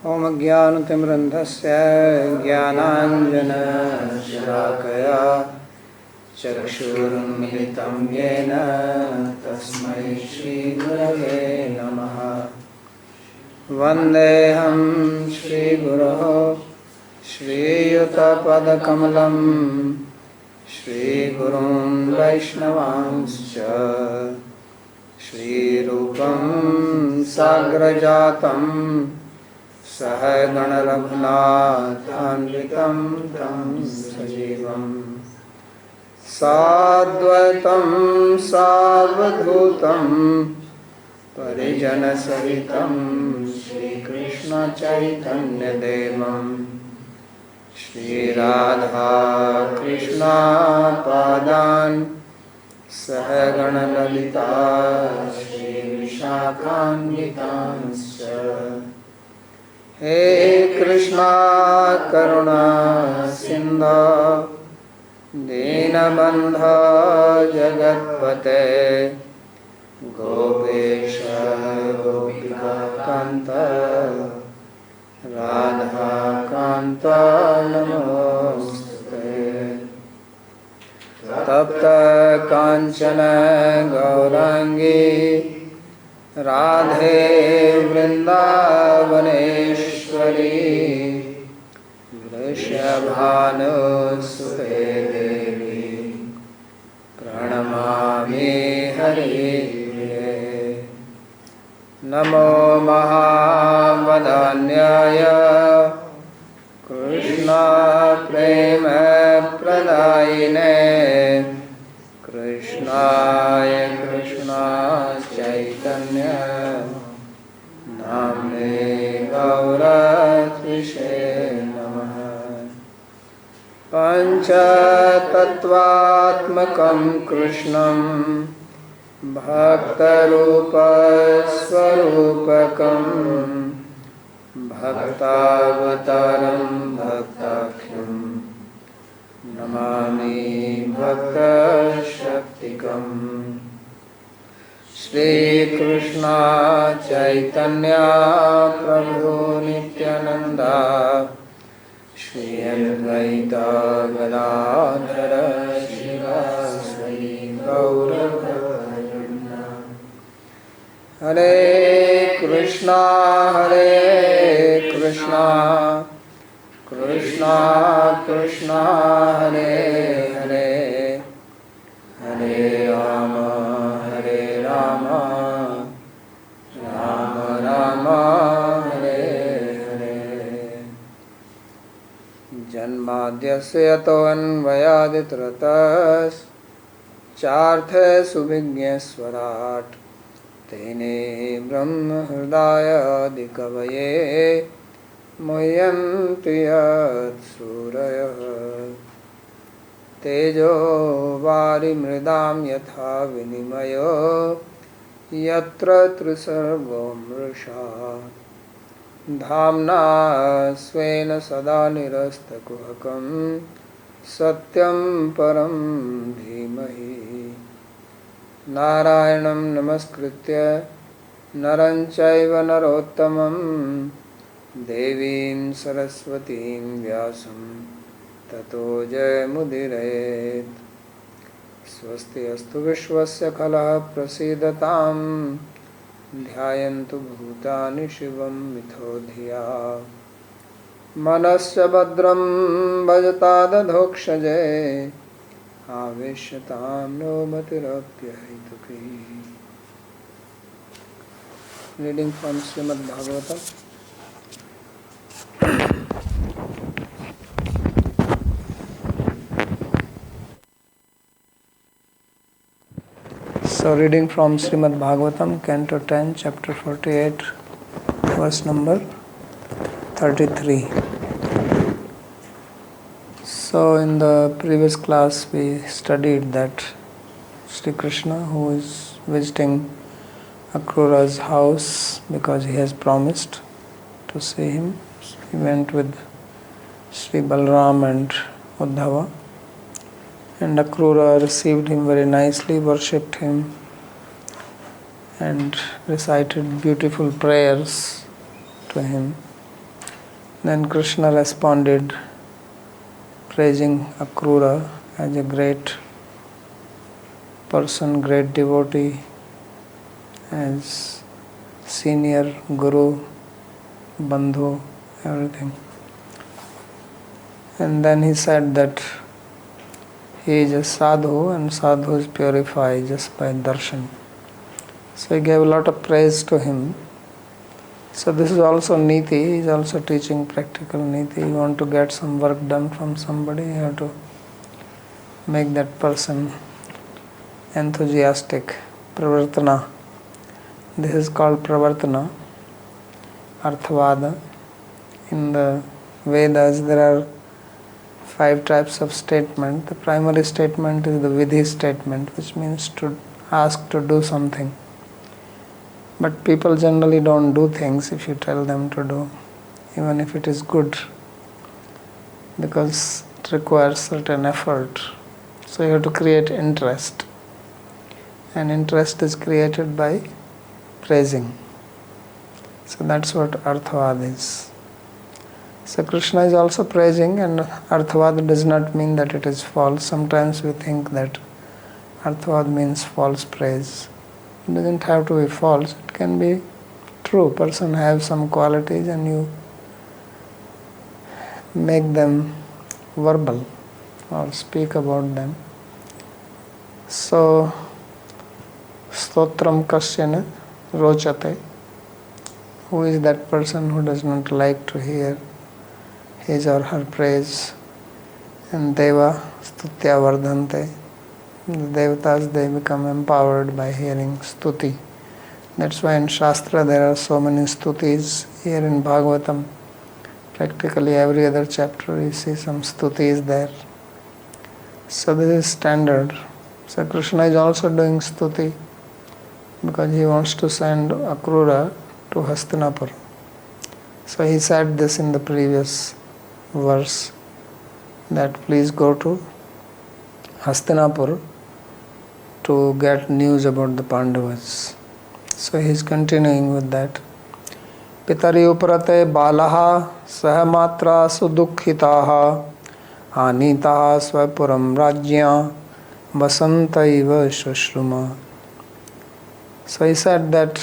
ओम ज्ञानतिमिरन्धस्य ज्ञानाञ्जनशलाकया चक्षुरुन्मिलितं येन तस्मै श्रीगुरवे नमः। वन्देऽहं श्रीगुरोः श्रीयुतपदकमलं श्रीगुरुं वैष्णवांश्च श्रीरूपं साग्रजातं सहगण रघुनाथान्वितं तं सजीवं साद्वैतं सावधूतं परिजनसहितं श्रीकृष्ण चैतन्यदेवं श्रीराधा कृष्ण पादान् सहगण ललिता श्रीविशाखान्वितांश्च। हे कृष्णा करुणा सिन्धो दीनबन्धो जगत्पते गोपेश गोपिकान्त राधाकान्त नमोस्तुते। तप्त कांचन गौरांगी राधे वृंदावनेश्वरी वृषभानुसुते देवी प्रणमामि हरिप्रिये। नमो महावदान्याय कृष्ण प्रेम प्रदायिने कृष्णाय कृष्ण चैतन्य नाम्ने गौरत्रिषे नमः। पंचतत्वात्मकं कृष्णं भक्तरूपस्वरूपकं भक्तावतारं भक्ताख्यं नमामि भक्तशक्तिकम्। श्रीकृष्ण चैतन्य प्रभु नित्यानंद श्री अद्वैत गदाधर श्रीवासदि गौरभक्तवृन्द। हरे कृष्णा कृष्णा कृष्णा हरे हरे हरे राम राम राम हरे हरे। जन्माद्यस्य यतोऽन्वयादितरतश्चार्थे सुविज्ञेश्वराट् तेने ब्रह्म हृदयादिकवये मुह्यन्ति यत्सूरयः। तेजो वारिमृदां यथा विनिमयो यत्र त्रिसर्गो मृषा धाम्ना स्वेन सदा निरस्तकुहकं सत्यं परं धीमहि। नारायणं नमस्कृत्य नरं चैव नरोत्तमं देवीं सरस्वतीं व्यासं ततो जयमुदीरयेत्। स्वस्ति अस्तु विश्वस्य खलः प्रसीदतां ध्यायन्तु भूतानि शिवं मिथो धिया। मनस्य भद्रं भजतादधोक्षजे आवेश्यतां नो मतिरप्यहैतुकी। Reading from Srimad Bhagavatam. So reading from Śrīmad-Bhāgavatam, Canto 10, Chapter 48, verse number 33. So in the previous class we studied that Sri Krishna, who is visiting Akrura's house because he has promised to see him, he went with Sri Balram and Uddhava. And Akrura received him very nicely, worshipped him, and recited beautiful prayers to him. Then Krishna responded, praising Akrura as a great person, great devotee, as senior guru, bandhu, everything. And then he said that he is a sadhu, and sadhus purify just by darshan. So he gave a lot of praise to him. So this is also niti, he is also teaching practical niti. You want to get some work done from somebody, you have to make that person enthusiastic. Pravartana. This is called pravartana, arthavada. In the Vedas there are 5 types of statement. The primary statement is the vidhi statement, which means to ask to do something. But people generally don't do things if you tell them to do, even if it is good, because it requires certain effort. So you have to create interest. And interest is created by praising. So that's what arthavad is. So Krishna is also praising, and arthavad does not mean that it is false. Sometimes we think that arthavad means false praise. It doesn't have to be false, it can be true. Person has some qualities and you make them verbal or speak about them. So, stotram kasyana rochate. Who is that person who does not like to hear his or her praise? And deva stutya vardhante. The devatas, they become empowered by hearing stuti. That's why in Shastra there are so many stutis. Here in Bhagavatam, practically every other chapter you see some stutis there. So this is standard. So Krishna is also doing stuti because he wants to send Akrura to Hastinapur. So he said this in the previous verse, that please go to Hastinapur to get news about the Pandavas. So he is continuing with that. Pitari uprate balaha sahamatra sudukhitaha anitaha svapuram rajya vasantaiva shushruma. So he said that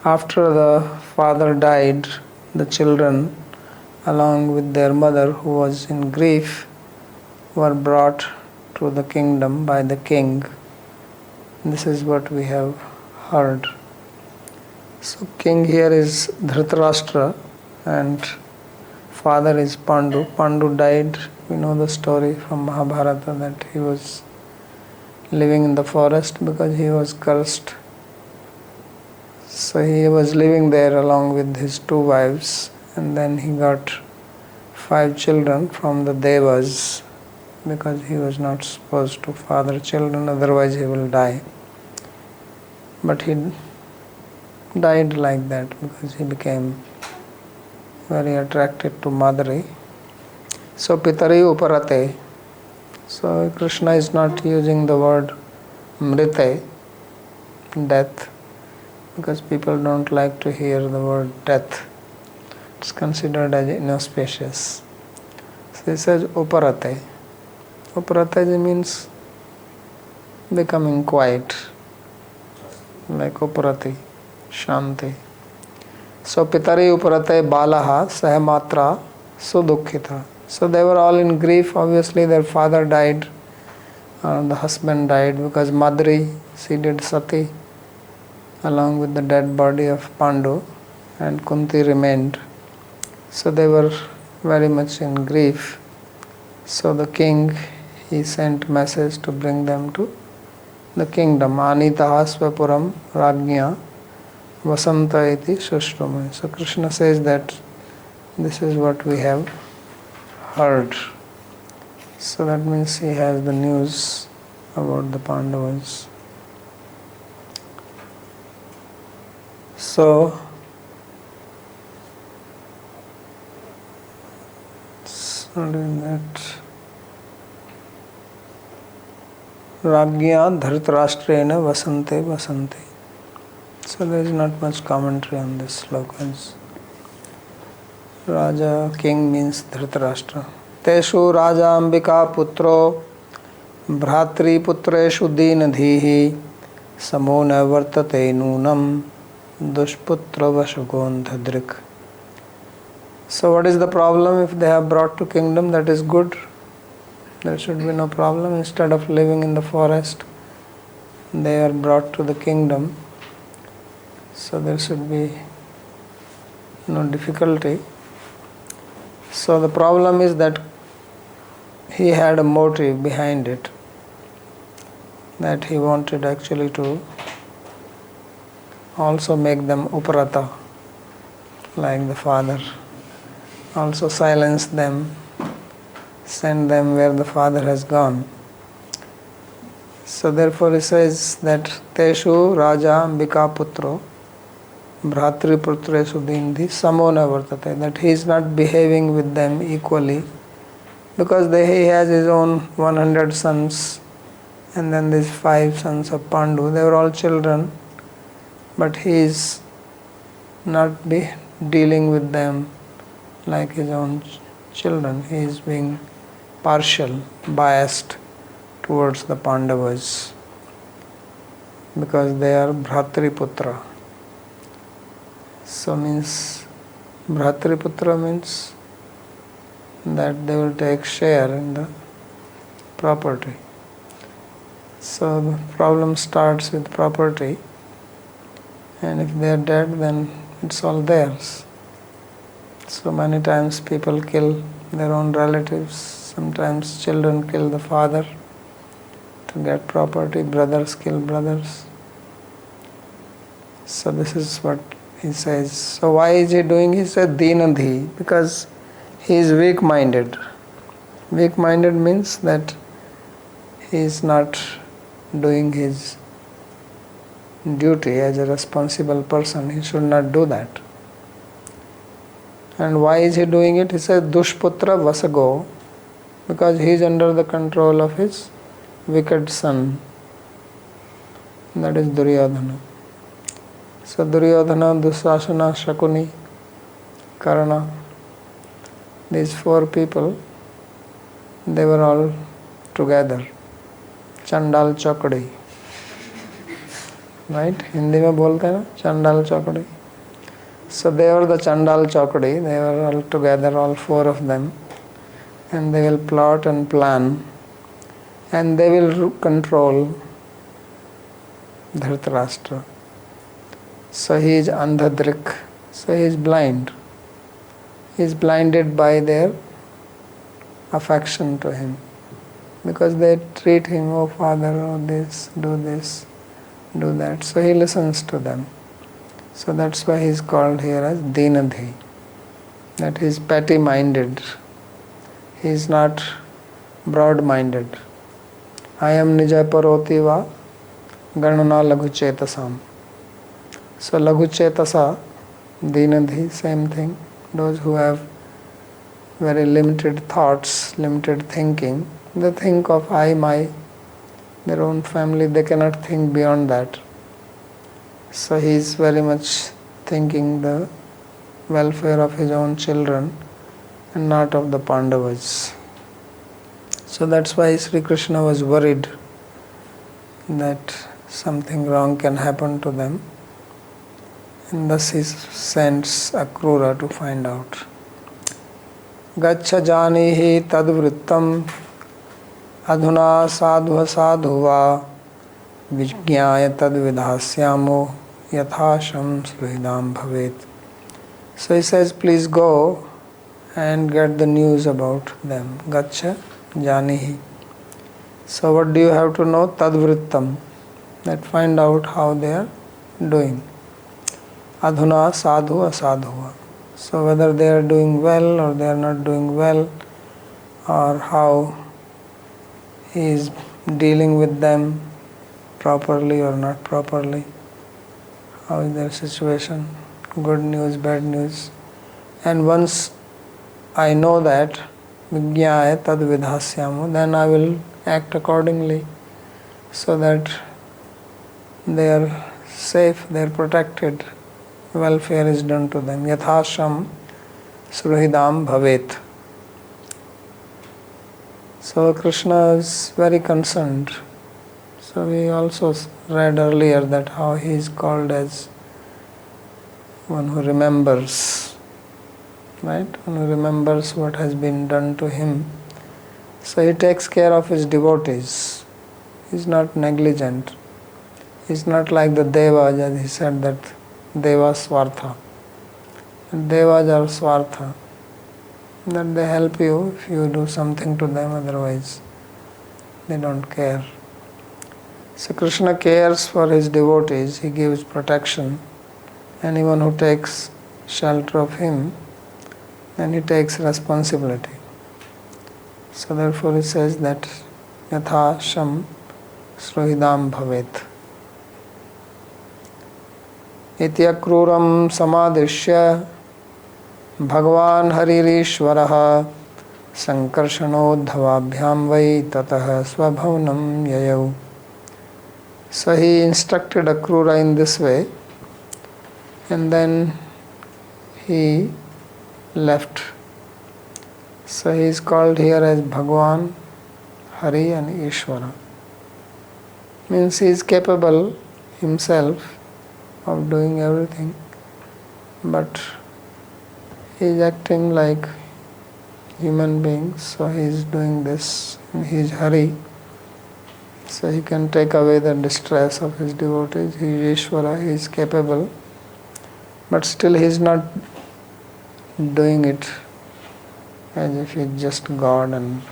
after the father died, the children along with their mother, who was in grief, were brought to the kingdom by the king. This is what we have heard. So king here is Dhritarashtra and father is Pandu. Pandu died, we know the story from Mahabharata, that he was living in the forest because he was cursed. So he was living there along with his 2 wives, and then he got 5 children from the Devas, because he was not supposed to father children, otherwise he will die. But he died like that because he became very attracted to Madhuri. So Pitari Uparate. So Krishna is not using the word Mrite, death, because people don't like to hear the word death. It's considered as inauspicious. So he says Uparate. Uparate means becoming quiet, like Uparati, Shanti. So Pitari Uparate Balaha Sahmatra Sudukhita. So they were all in grief. Obviously their father died, the husband died, because Madhuri, she did sati along with the dead body of Pandu, and Kunti remained. So they were very much in grief. So the king, he sent message to bring them to the kingdom. Anitaha svapuram rajya vasanta iti shushruma. So Krishna says that this is what we have heard. So that means he has the news about the Pandavas. So doing that. Rajya Dhritarashtrena vasante vasante. So there is not much commentary on this slokas. Raja, king means Dhritarashtra. Teshu Raja Ambika Putro Bhratri Putreshu Dīnadhihi Samona Vartate Nunam Dushputra Vasugondhadrik. So what is the problem? If they have brought to kingdom, that is good. There should be no problem. Instead of living in the forest, they are brought to the kingdom. So there should be no difficulty. So the problem is that he had a motive behind it, that he wanted actually to also make them uparata, like the father, also silence them, send them where the father has gone. So therefore he says that Teshu Raja Ambika Putro Bhratri Putreshu Dīnadhi Samona Vartate, that he is not behaving with them equally, because he has his own 100 sons, and then these 5 sons of Pandu, they were all children, but he is not dealing with them like his own children. He is being partial, biased towards the Pandavas, because they are Bhratriputra. So means Bhratriputra means that they will take share in the property. So the problem starts with property, and if they are dead, then it's all theirs. So many times people kill their own relatives, sometimes children kill the father to get property, brothers kill brothers. So this is what he says. So why is he doing? He said Dīnadhi, because he is weak-minded. Weak-minded means that he is not doing his duty as a responsible person. He should not do that. And why is he doing it? He says Dushputra Vasago, because he is under the control of his wicked son, that is Duryodhana. So Duryodhana, Dusasana, Shakuni, Karna, these 4 people, they were all together. Chandal Chokdi. Right? Hindi mein bolte hai na? Chandal Chokdi. So they were the Chandal Chokdi. They were all together, all 4 of them. And they will plot and plan. And they will control Dhritarashtra. So he is andhadrik. So he is blind. He is blinded by their affection to him, because they treat him, oh father, oh this, do that. So he listens to them. So that's why he is called here as Dīnadhi, that he is petty-minded. He is not broad-minded. I am nija paroti va ganana laghu chetasam. So laghu chetasa, Dīnadhi, same thing. Those who have very limited thoughts, limited thinking, they think of I, my, their own family, they cannot think beyond that. So he is very much thinking the welfare of his own children and not of the Pandavas. So that's why Sri Krishna was worried that something wrong can happen to them. And thus he sends Akrura to find out. Gaccha janihi tadvrittam adhuna sadhu sadhuva vijñāya tadvidhasyamo yathāsham suhridam bhavet. So he says, please go and get the news about them. Gaccha janihi. So what do you have to know? Tadvrittam. That find out how they are doing. Adhuna sadhu asadhuva. So whether they are doing well or they are not doing well, or how he is dealing with them properly or not properly, how is their situation, good news, bad news. And once I know that, vijñāya tad vidhāsyamo, then I will act accordingly, so that they are safe, they are protected, welfare is done to them. Yathasham, Suhridam Bhavet. So Krishna is very concerned. So we also read earlier that how he is called as one who remembers, right? One who remembers what has been done to him. So he takes care of his devotees. He is not negligent. He is not like the Devas, as he said that Deva Swartha. Devas are Swartha. That they help you if you do something to them, otherwise they don't care. So Krishna cares for his devotees, he gives protection. Anyone who takes shelter of him, then he takes responsibility. So therefore he says that Yatha Sham Suhridam Bhavet. Iti akruram samadrishya Bhagavan Haririshwaraha Sankarshanodhavabhyam vai tatah svabhavanam yayau. So he instructed Akrura in this way, and then he left. So he is called here as Bhagavan, Hari and Ishvara. Means he is capable himself of doing everything, but he is acting like human beings, so he is doing this, and he is Hari, so he can take away the distress of his devotees. He is Ishvara, he is capable, but still he is not doing it as if he is just God and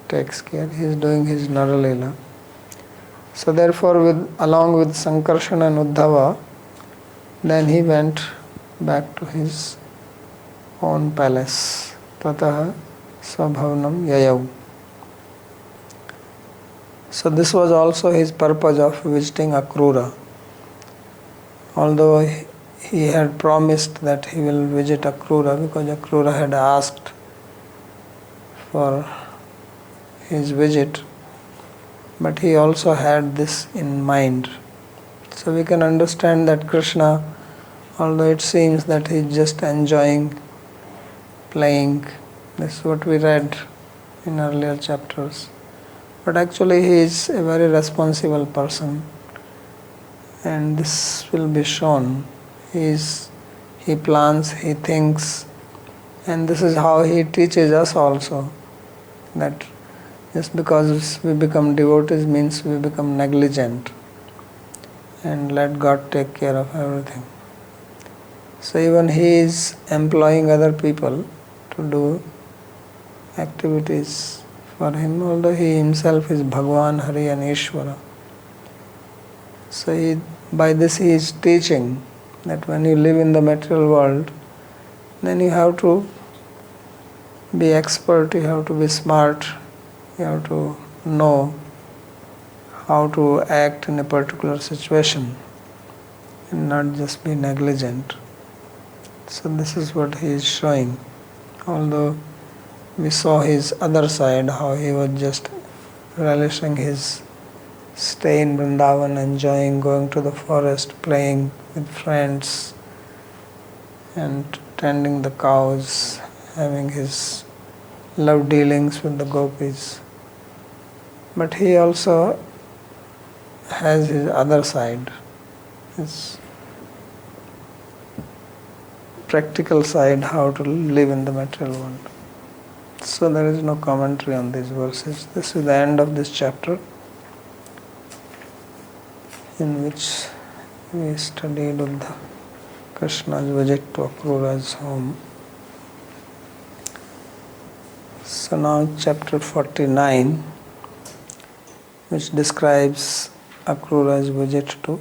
takes care. He is doing his Rāsa-līlā. So therefore, along with Sankarsana and Uddhava, then he went back to his own palace. Tatah svabhavanam yayau. So this was also his purpose of visiting Akrura. Although he had promised that he will visit Akrura because Akrura had asked for his visit, but he also had this in mind. So we can understand that Krishna, although it seems that he is just enjoying playing, this is what we read in earlier chapters, but actually he is a very responsible person, and this will be shown. He plans, he thinks, and this is how he teaches us also, that just because we become devotees means we become negligent and let God take care of everything. So even he is employing other people to do activities for him, although he himself is Bhagavan, Hari and Ishvara. So by this he is teaching that when you live in the material world, then you have to be expert, you have to be smart, you have to know how to act in a particular situation and not just be negligent. So this is what he is showing. Although we saw his other side, how he was just relishing his stay in Vrindavan, enjoying going to the forest, playing with friends and tending the cows, having his love dealings with the gopis. But he also has his other side, his practical side, how to live in the material world. So there is no commentary on these verses. This is the end of this chapter, in which we studied Uddha Krishna's visit to Akrura's home. So now chapter 49, which describes Akrura's visit to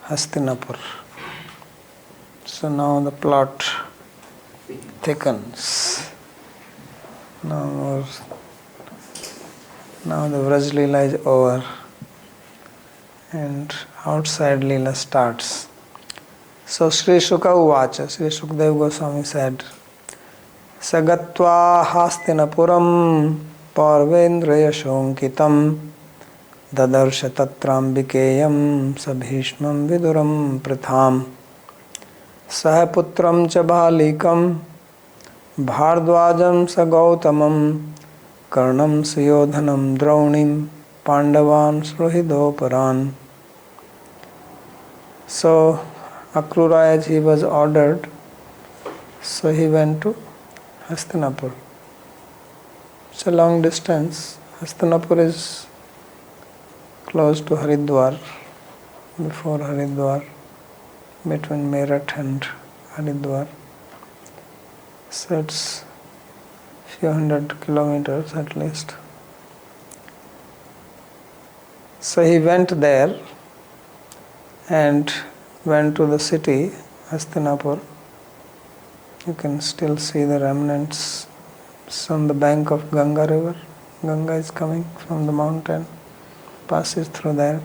Hastinapur. So now the plot thickens. Now the Rāsa-līlā is over and outside Leela starts. So Shri Shuka Uvacha, Shri Shukdev Goswami said, Sagatva Hastinapuram Parvendraya Shonkitam Dadarsha Tatrambikeyam Sabhishmam Viduram Pratham Sahaputram Cha Bhalikam Bhardwajam sa Gautamam Karnam Suyodhanam Draunim Pandavan Suhridoparan. So Akrura, as he was ordered, so he went to Hastinapur. It's a long distance. Hastinapur is close to Haridwar, before Haridwar, between Meerut and Haridwar. So it's few hundred kilometers at least. So he went there and went to the city, Hastinapur. You can still see the remnants. It's on the bank of Ganga river. Ganga is coming from the mountain, passes through there.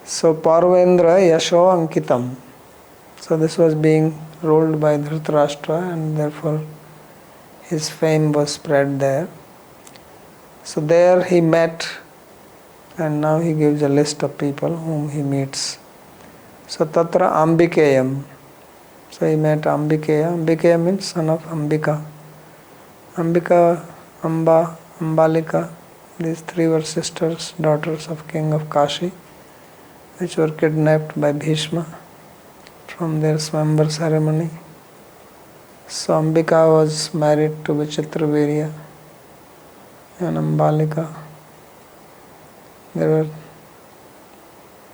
So Parvendra Yasho Ankitam. So this was being ruled by Dhritarashtra, and therefore his fame was spread there. So there he met, and now he gives a list of people whom he meets. So Tatra Ambikeyam. So he met Ambikeya. Ambikeya means son of Ambika. Ambika, Amba, Ambalika. These three were sisters, daughters of king of Kashi, which were kidnapped by Bhishma from their Swambar ceremony. So Ambika was married to Vichitravirya and Ambalika. There were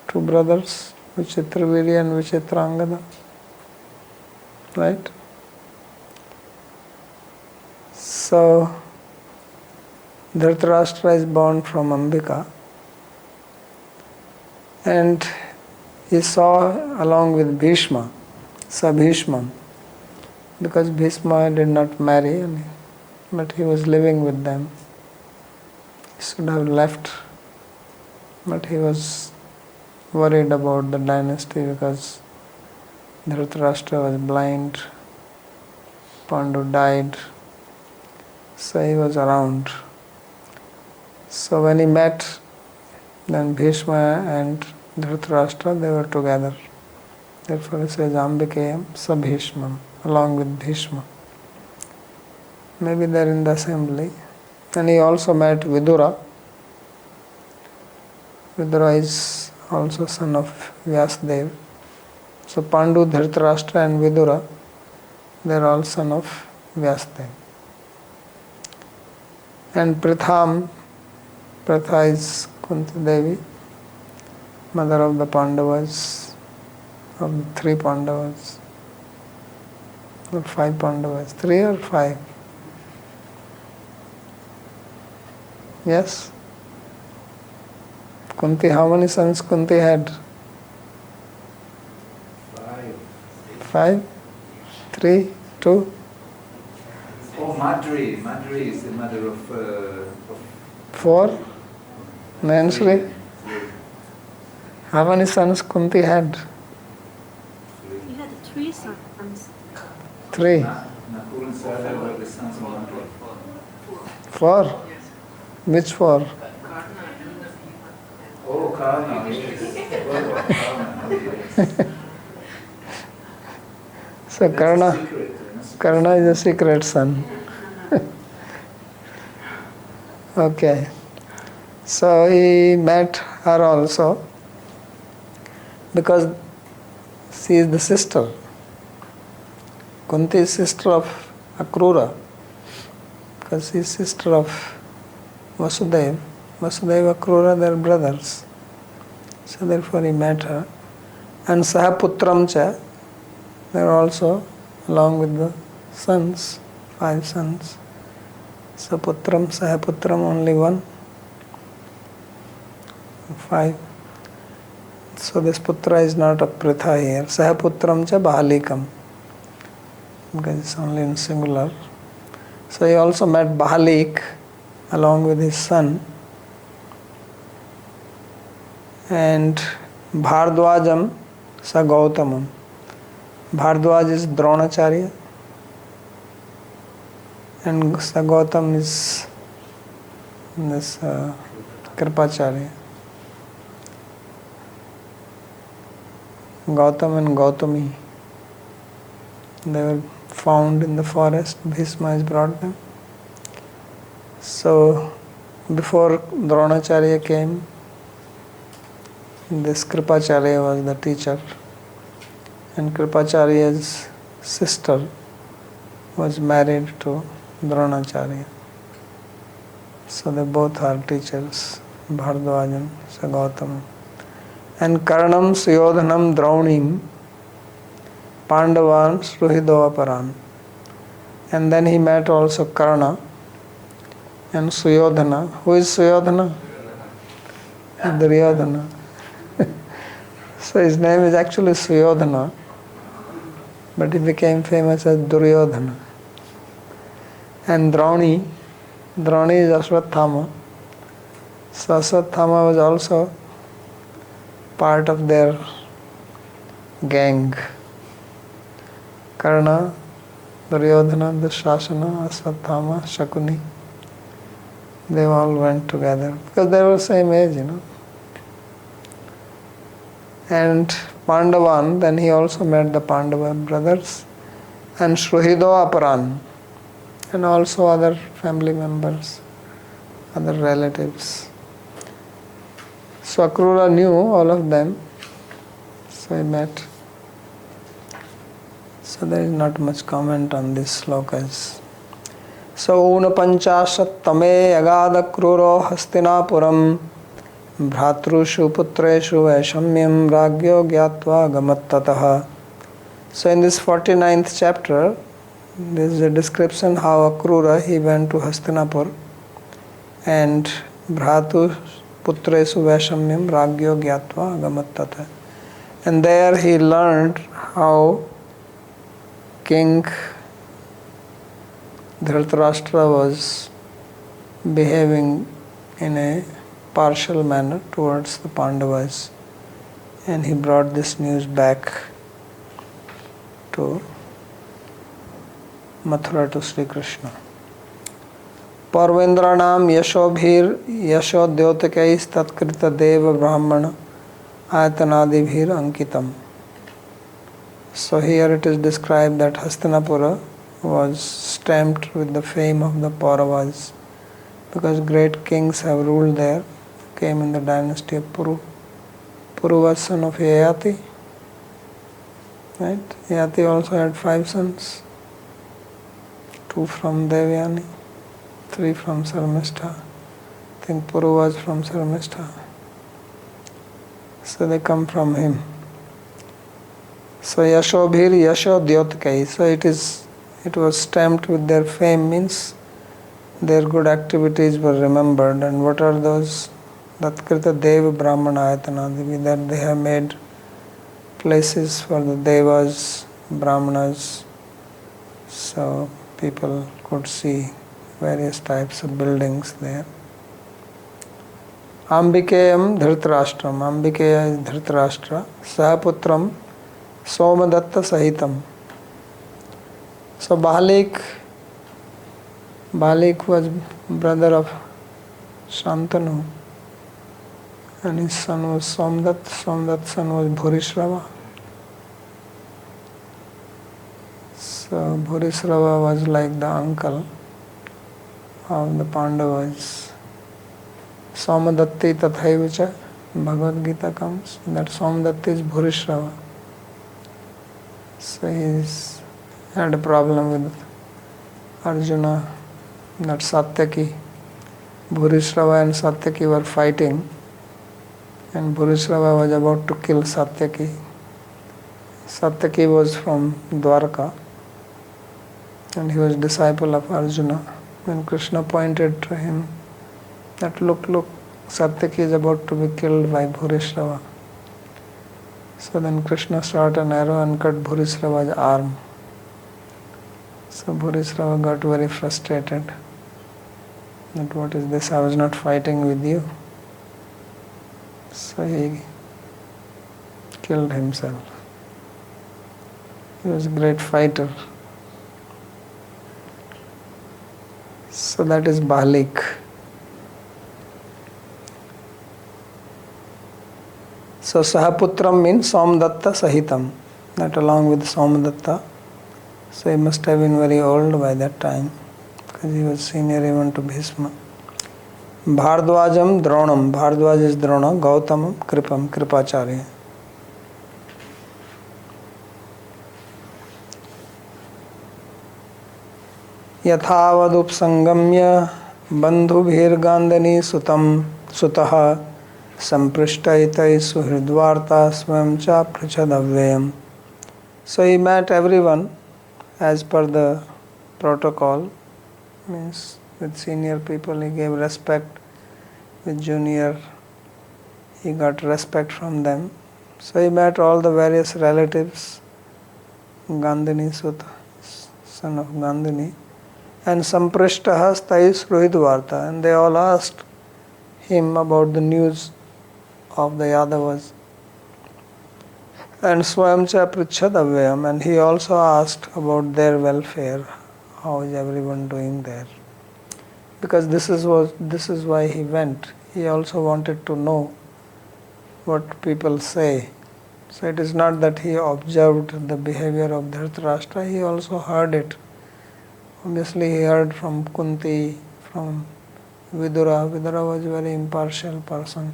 two brothers, Vichitravirya and Vichitrangada. Right? So Dhritarashtra is born from Ambika, and he saw along with Bhishma, Sabhishma, because Bhishma did not marry, but he was living with them. He should have left, but he was worried about the dynasty because Dhritarashtra was blind, Pandu died, so he was around. So when he met, then Bhishma and Dhritarashtra, they were together. Therefore he says Ambikeyam Sabhishmam, along with Bhishma. Maybe they're in the assembly. And he also met Vidura. Vidura is also son of Vyasadeva. So Pandu, Dhritarashtra and Vidura, they are all son of Vyasadeva. And Pritham, Pritha is Kunti Devi, mother of the Pandavas, of the three Pandavas, or five Pandavas, 3 or 5? Yes? Kunti, how many sons Kunti had? 5? 3? 2? Oh, Madri. Madri is the mother of 4? Nanshri? How many sons Kunti had? He had 3 sons. 3? Nakul and Sahdev were the sons of Madri. 4? Which 4? Oh, Karna, yes. So Karna is a secret son. Okay. So he met her also because she is the sister. Kunti is sister of Akrura because she is sister of Vasudeva. Vasudeva, Akrura, they are brothers. So therefore he met her. And Sahaputram cha, they are also along with the sons, 5 sons. So Putram, Sahaputram, only 1. 5. So this Putra is not a Pritha here. Sahaputram cha Bahalikam, because it's only in singular. So he also met Bahalik along with his son. And Bhardwajam sa Gautamam. Bhardwaj is Dronacharya and sa Gautam is this Kripacharya. Gautam and Gautami, they were found in the forest. Bhishma has brought them. So before Dronacharya came, this Kripacharya was the teacher, and Kripacharya's sister was married to Dronacharya. So they both are teachers, Bhardwajan, Sagautam. And Karnam Suyodhanam Draunim Pandavan Sruhidovaparan. And then he met also Karna and Suyodhana. Who is Suyodhana? Duryodhana. So his name is actually Suyodhana, but he became famous as Duryodhana. And Drauni is Ashwathama. So Ashwathama was also part of their gang. Karna, Duryodhana, Dushasana, Ashwathama, Shakuni. They all went together because they were same age, And Pandavan, then he also met the Pandava brothers, and Shruhido Aparan, and also other family members, other relatives. So Akrura knew all of them, so he met. So there is not much comment on these slokas. So Unapanchashat tame agada kruro hastinapuram bhratrushu putreshu vaishamyam ragyo gyatva gamattatah. So in this 49th chapter, there is a description how Akrura, he went to Hastinapur, and Bhratu Putresu Vaishamyam Ragyo Gyatva Agamattate. And there he learned how King Dhritarashtra was behaving in a partial manner towards the Pandavas. And he brought this news back to Mathura to Sri Krishna. Parvendranam yashobhir yashodyotakais tatkrita deva brahmana ayatanadibhir ankitam. So here it is described that Hastinapura was stamped with the fame of the Pauravas, because great kings have ruled there, came in the dynasty of Puru. Puru was son of Yayati, right? Yayati also had 5 sons. 2 from Devyani, 3 from Sarmistha. I think Puru was from Sarmistha. So they come from him. So Yashobhir Yashodhyotkai. So it was stamped with their fame, means their good activities were remembered. And what are those? Tatkrita Deva Brahmana Ayatanadivi, that they have made places for the Devas, Brahmanas. So people could see various types of buildings there. Ambikeyam Dhritarashtram. Ambikeya is Dhritarashtra. Sahaputram Somadatta Sahitam. So Balik was brother of Shantanu, and his son was Somdat. Somdat's son was Bhurishrava. So Bhurishrava was like the uncle of the Pandavas. Somadatti Tathaivacha, Bhagavad Gita comes, that Somadatti is Bhurishrava. So he's had a problem with Arjuna, that Satyaki. Bhurishrava and Satyaki were fighting, and Bhurishrava was about to kill Satyaki. Satyaki was from Dwarka, and he was disciple of Arjuna. When Krishna pointed to him that look, Satyaki is about to be killed by Bhurishrava. So then Krishna shot an arrow and cut Bhurishrava's arm. So Bhurishrava got very frustrated. That what is this? I was not fighting with you. So he killed himself. He was a great fighter. So that is Balik. So Sahaputram means Somdatta Sahitam, that along with Somdatta. So he must have been very old by that time, because he was senior even to Bhishma. Bhardwajam Dronam. Bhardwaj is Drona. Gautamam Kripam. Kripacharya. Yathavadupsangamya bandhubhirgandani sutah samprishtayitai suhridvarta swam cha prachadavyayam. So he met everyone as per the protocol, means with senior people he gave respect, with junior he got respect from them. So he met all the various relatives, Gandhini Sutta, son of Gandhini, and Samprishtaha Stai Sruhidvarta, and they all asked him about the news of the Yadavas. And Swayamcha Prichadavyam, and he also asked about their welfare, how is everyone doing there. Because this is why he went. He also wanted to know what people say. So it is not that he observed the behavior of Dhritarashtra, he also heard it. Obviously he heard from Kunti, from Vidura. Vidura was a very impartial person.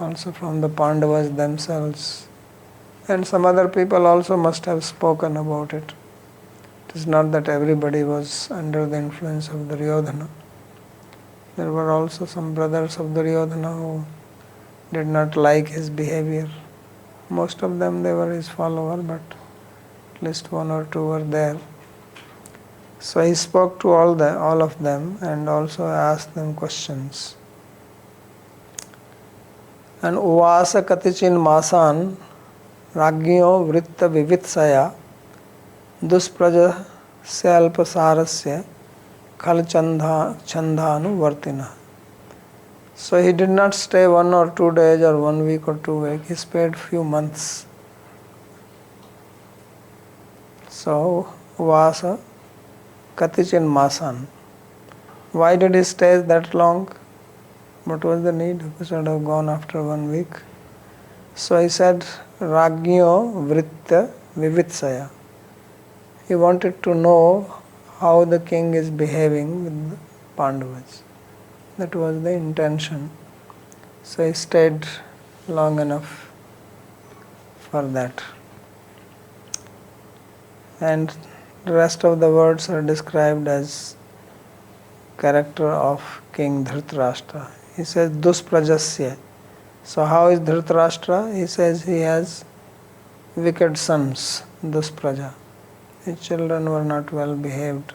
Also from the Pandavas themselves. And some other people also must have spoken about it. It is not that everybody was under the influence of Duryodhana. There were also some brothers of Duryodhana who did not like his behavior. Most of them, they were his followers, but at least one or two were there. So he spoke to all of them and also asked them questions. And Uvasa Katichin Masan Ragyo Vritta Vivitsaya Duspraja Salpasarasya Khal Chandhanu Vartina. So he did not stay 1 or 2 days or 1 week or 2 weeks, he stayed few months. So Vasa Katichin Masan. Why did he stay that long? What was the need? He should have gone after 1 week. So he said, Ragyo Vritta Vivitsaya. He wanted to know how the king is behaving with the Pandavas. That was the intention. So he stayed long enough for that. And the rest of the words are described as character of King Dhritarashtra. He says, Dusprajasya. So how is Dhritarashtra? He says he has wicked sons, Duspraja. His children were not well behaved.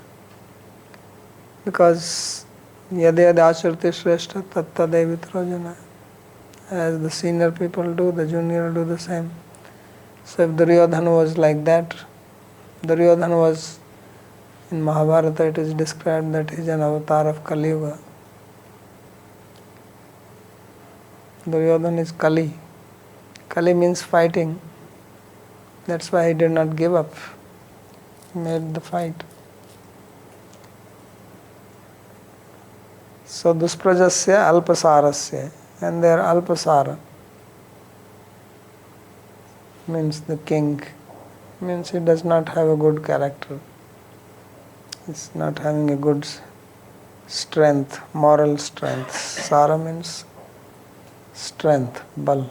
Because Yadya Acharti Shrestha Tatta Devitrojana. As the senior people do, the junior do the same. So if Duryodhana was like that, Duryodhana was, in Mahabharata it is described that he is an avatar of Kali Yuga. Duryodhana is Kali. Kali means fighting. That's why he did not give up. He made the fight. So Dusprajasya Alpasarasya, and their Alpasara means the king. Means he does not have a good character. He's not having a good strength, moral strength. Sara means strength, bal.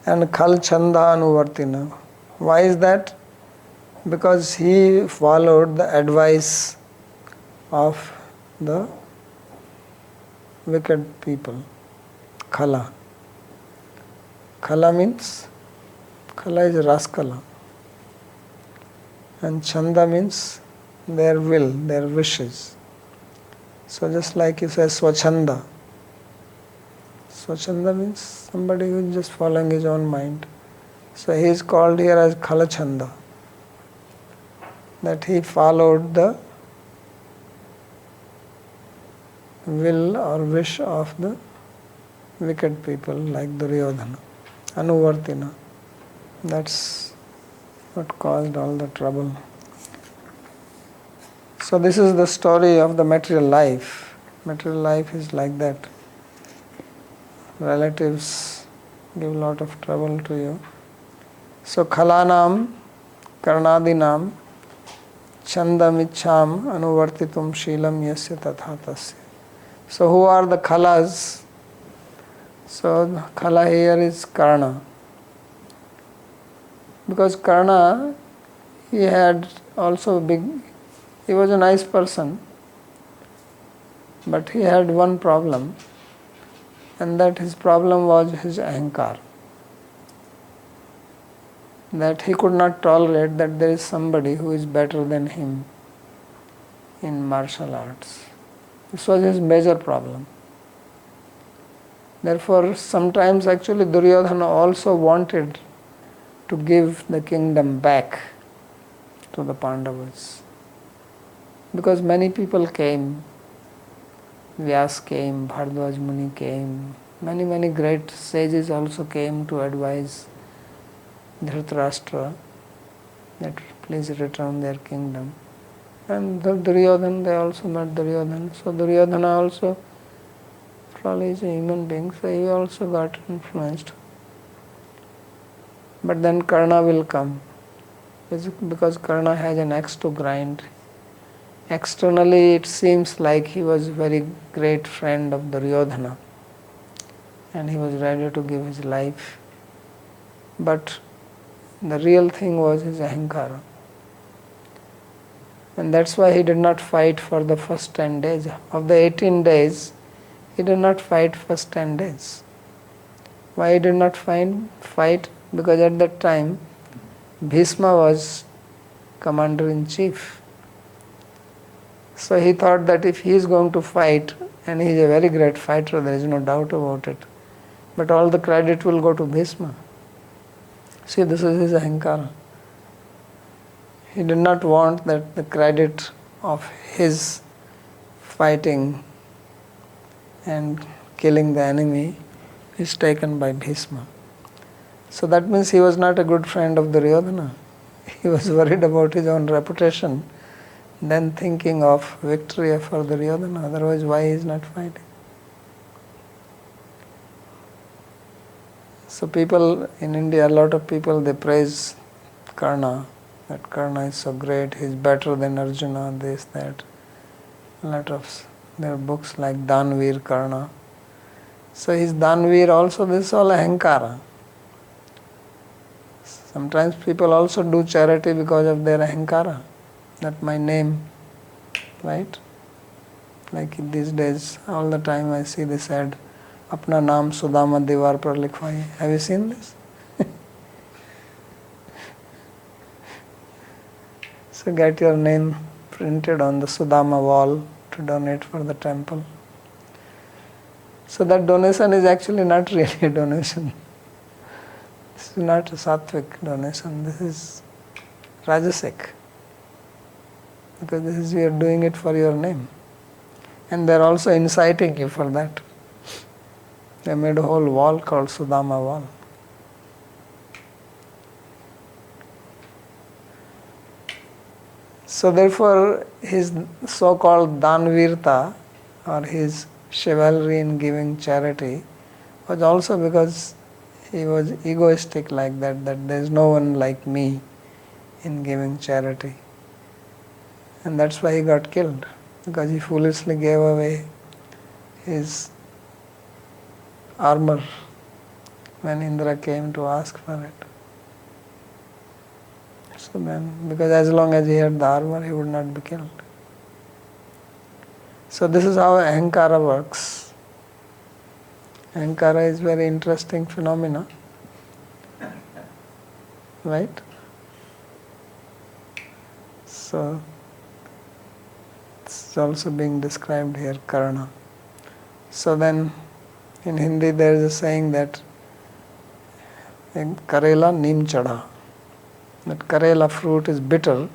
And Khal Chanda Anuvartina. Why is that? Because he followed the advice of the wicked people. Khala. Khala means, Khala is Raskala. And Chanda means their will, their wishes. So just like you say Swachanda. Swachanda means somebody who is just following his own mind. So he is called here as Khalachanda. That he followed the will or wish of the wicked people like Duryodhana. Anuvartina. That's what caused all the trouble. So this is the story of the material life. Material life is like that. Relatives give a lot of trouble to you. So Khalanam karnadinam chandamichham anuvartitum shilam yasya tatha tasya. So who are the khalas? So the khala here is Karna. Because Karna, he had also he was a nice person, but he had one problem, and that his problem was his ahankar. That he could not tolerate that there is somebody who is better than him in martial arts. This was his major problem. Therefore, sometimes actually Duryodhana also wanted to give the kingdom back to the Pandavas. Because many people came, Vyas came, Bhardwaj Muni came, many great sages also came to advise Dhritarashtra that please return their kingdom. And the Duryodhana, they also met Duryodhana. So Duryodhana also, probably is a human being, so he also got influenced. But then Karna will come, because Karna has an axe to grind. Externally it seems like he was a very great friend of Duryodhana and he was ready to give his life. But the real thing was his ahankara. And that's why he did not fight for the first 10 days. Of the 18 days, he did not fight first 10 days. Why he did not fight? Because at that time, Bhishma was commander-in-chief. So he thought that if he is going to fight, and he is a very great fighter, there is no doubt about it, but all the credit will go to Bhishma. See, this is his ahankara. He did not want that the credit of his fighting and killing the enemy is taken by Bhishma. So that means he was not a good friend of Duryodhana. He was worried about his own reputation, then thinking of victory for Duryodhana. Otherwise, why he is not fighting? So people in India, a lot of people, they praise Karna, that Karna is so great, he is better than Arjuna, this, that. A lot of their books like Danveer Karna. So his Danveer also, this is all ahankara. Sometimes people also do charity because of their ahankara, that my name, right? Like these days, all the time I see this ad, Apna naam Sudama Diwar par likhwaiye. Have you seen this? So get your name printed on the Sudama wall to donate for the temple. So that donation is actually not really a donation. This is not a sattvic donation, this is rajasic. Because this is, you are doing it for your name. And they are also inciting you for that. They made a whole wall called Sudama wall. So therefore his so-called Danvirta, or his chivalry in giving charity, was also because he was egoistic like that there is no one like me in giving charity. And that's why he got killed, because he foolishly gave away his armor when Indra came to ask for it. So then, because as long as he had the armor, he would not be killed. So this is how ahankara works. Ahankara is very interesting phenomena, right? So it's also being described here, Karna. So then in Hindi there is a saying that Karela neem chada. That Karela fruit is bitter,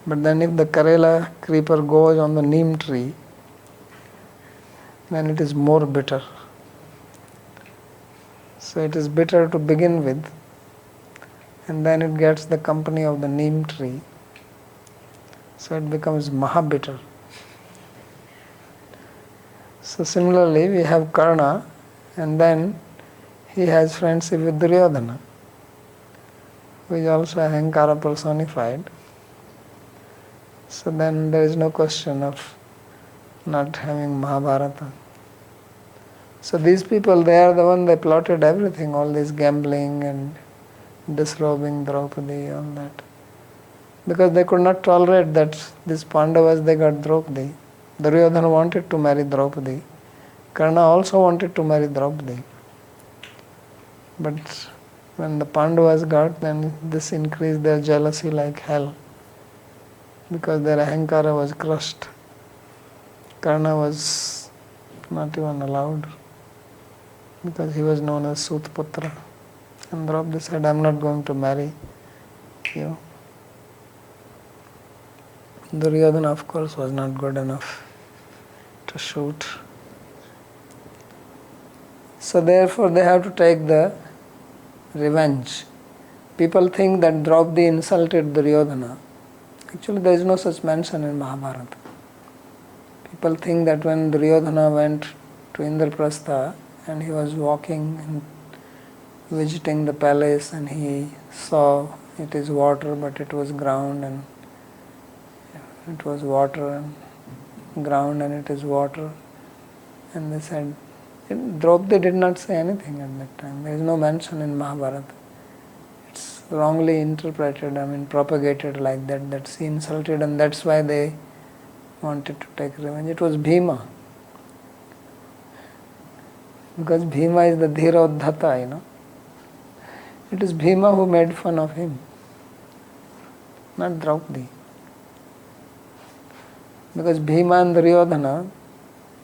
but then if the Karela creeper goes on the neem tree, then it is more bitter. So it is bitter to begin with, and then it gets the company of the neem tree. So it becomes mahabitter. So similarly, we have Karna, and then he has friendship with Duryodhana. who is also Ahankara personified. So then there is no question of not having Mahabharata. So these people, they are the one, they plotted everything, all this gambling and disrobing Draupadi, all that. Because they could not tolerate that these Pandavas, they got Draupadi. Duryodhana wanted to marry Draupadi. Karna also wanted to marry Draupadi. But when the Pandavas got, then this increased their jealousy like hell. Because their Ahankara was crushed. Karna was not even allowed. Because he was known as Sutputra. And Draupadi said, I am not going to marry you. Duryodhana, of course, was not good enough to shoot. So therefore they have to take the revenge. People think that Draupadi insulted Duryodhana. Actually, there is no such mention in Mahabharata. People think that when Duryodhana went to Indraprastha and he was walking and visiting the palace and he saw it is water but it was ground, and it was water and ground and it is water, and they said, Draupadi did not say anything at that time. There is no mention in Mahabharata. It's wrongly interpreted, propagated like that, that she insulted, and that's why they wanted to take revenge. It was Bhima. Because Bhima is the Dhirodhata, It is Bhima who made fun of him, not Draupadi. Because Bhima and Duryodhana,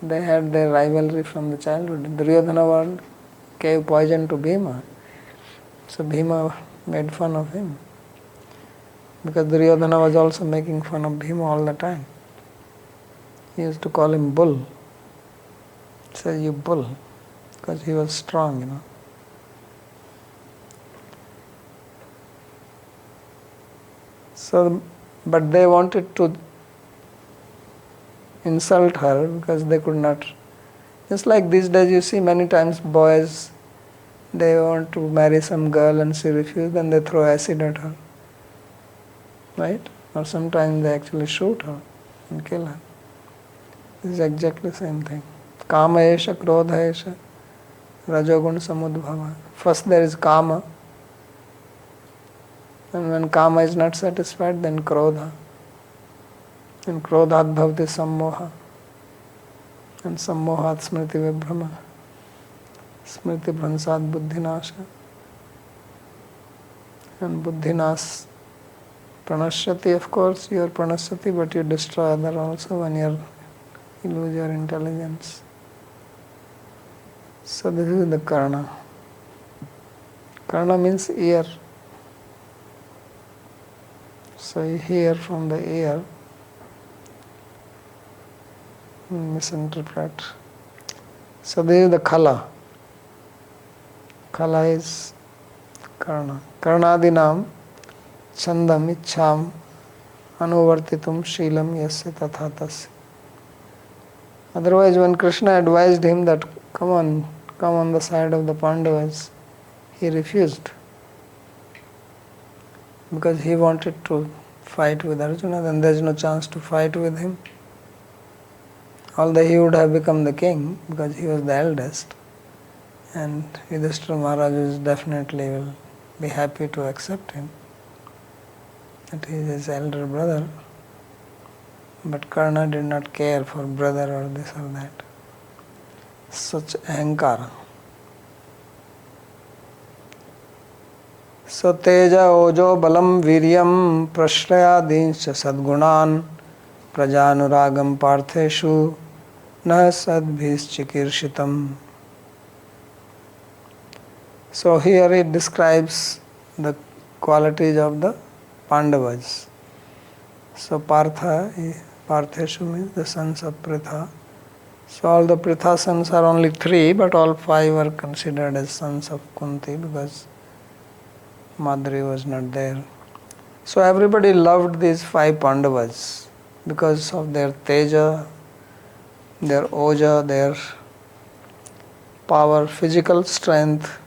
they had their rivalry from the childhood. Duryodhana gave poison to Bhima. So Bhima made fun of him. Because Duryodhana was also making fun of Bhima all the time. He used to call him bull. He said, you bull. Because he was strong, So, but they wanted to insult her because they could not. Just like these days you see many times boys, they want to marry some girl and she refuses, then they throw acid at her. Right? Or sometimes they actually shoot her and kill her. This is exactly the same thing. Kama esha, krodha esha, rajogun samudbhava. First there is kama. And when kama is not satisfied, then krodha. And krodhat bhavati sammoha. And sammohat smriti vibhrama. Smriti bhransat buddhinasha. And buddhinas pranashyati, of course, you are pranashyati, but you destroy other also when you lose your intelligence. So this is the karna. Karna means ear. So you hear from the ear, misinterpret. So this is the khala. Khala is karna. Karnadinam chandam ichham anuvartitum shilam yasya tatha tasya. Otherwise, when Krishna advised him that come on the side of the Pandavas, he refused. Because he wanted to fight with Arjuna, then there is no chance to fight with him. Although he would have become the king because he was the eldest, and Yudhishthira Maharaj is definitely will be happy to accept him, that he is his elder brother. But Karna did not care for brother or this or that. Such ahankara. So teja ojo balam viryam prashrayadincha sadgunan prajanuragam partheshu na sadbhischikiršitam. So here it describes the qualities of the Pandavas. So Partheshu means the sons of Pritha. So all the Pritha sons are only 3, but all 5 are considered as sons of Kunti because Madri was not there. So everybody loved these 5 Pandavas because of their teja, their oja, their power, physical strength,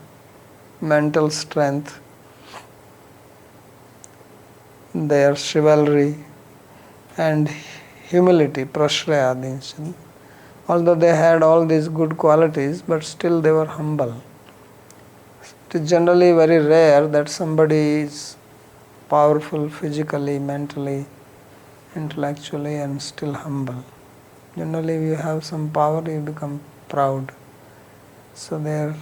mental strength. their chivalry and humility, prashrayadins. Although they had all these good qualities, but still they were humble. It is generally very rare that somebody is powerful physically, mentally, intellectually, and still humble. Generally, if you have some power, you become proud. So they are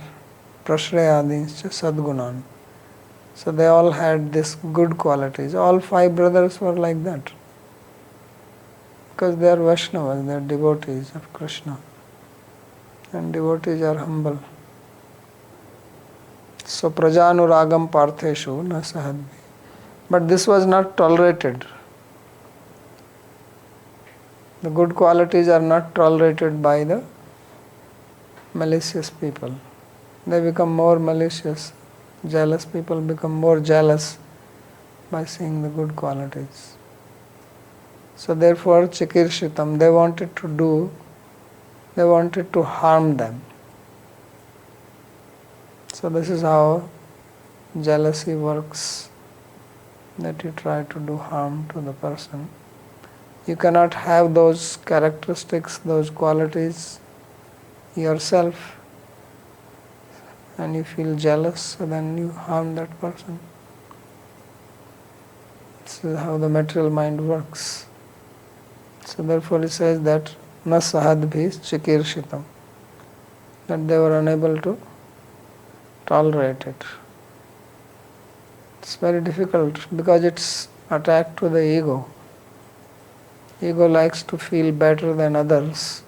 prashrayadins, sadgunan. So they all had these good qualities. All 5 brothers were like that. Because they are Vaishnavas, they are devotees of Krishna. And devotees are humble. So prajanuragam partheshu na sahadvi. But this was not tolerated. The good qualities are not tolerated by the malicious people. They become more malicious. Jealous people become more jealous by seeing the good qualities. So therefore, chikirshitam, they wanted to harm them. So this is how jealousy works, that you try to do harm to the person. You cannot have those characteristics, those qualities yourself, and you feel jealous, so then you harm that person. This is how the material mind works. So therefore it says that na sahadbhi chikirshitam, that they were unable to tolerate it. It's very difficult because it's attack to the ego. Ego likes to feel better than others.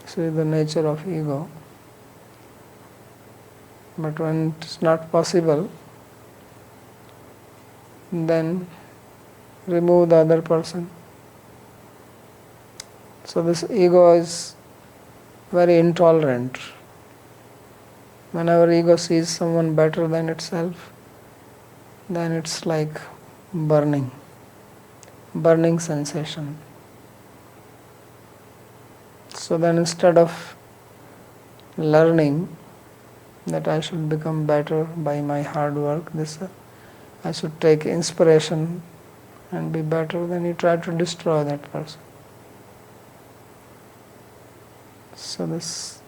This is the nature of ego. But when it's not possible, then remove the other person. So this ego is very intolerant. Whenever ego sees someone better than itself, then it's like burning sensation. So then instead of learning that I should become better by my hard work, I should take inspiration and be better, then you try to destroy that person. So this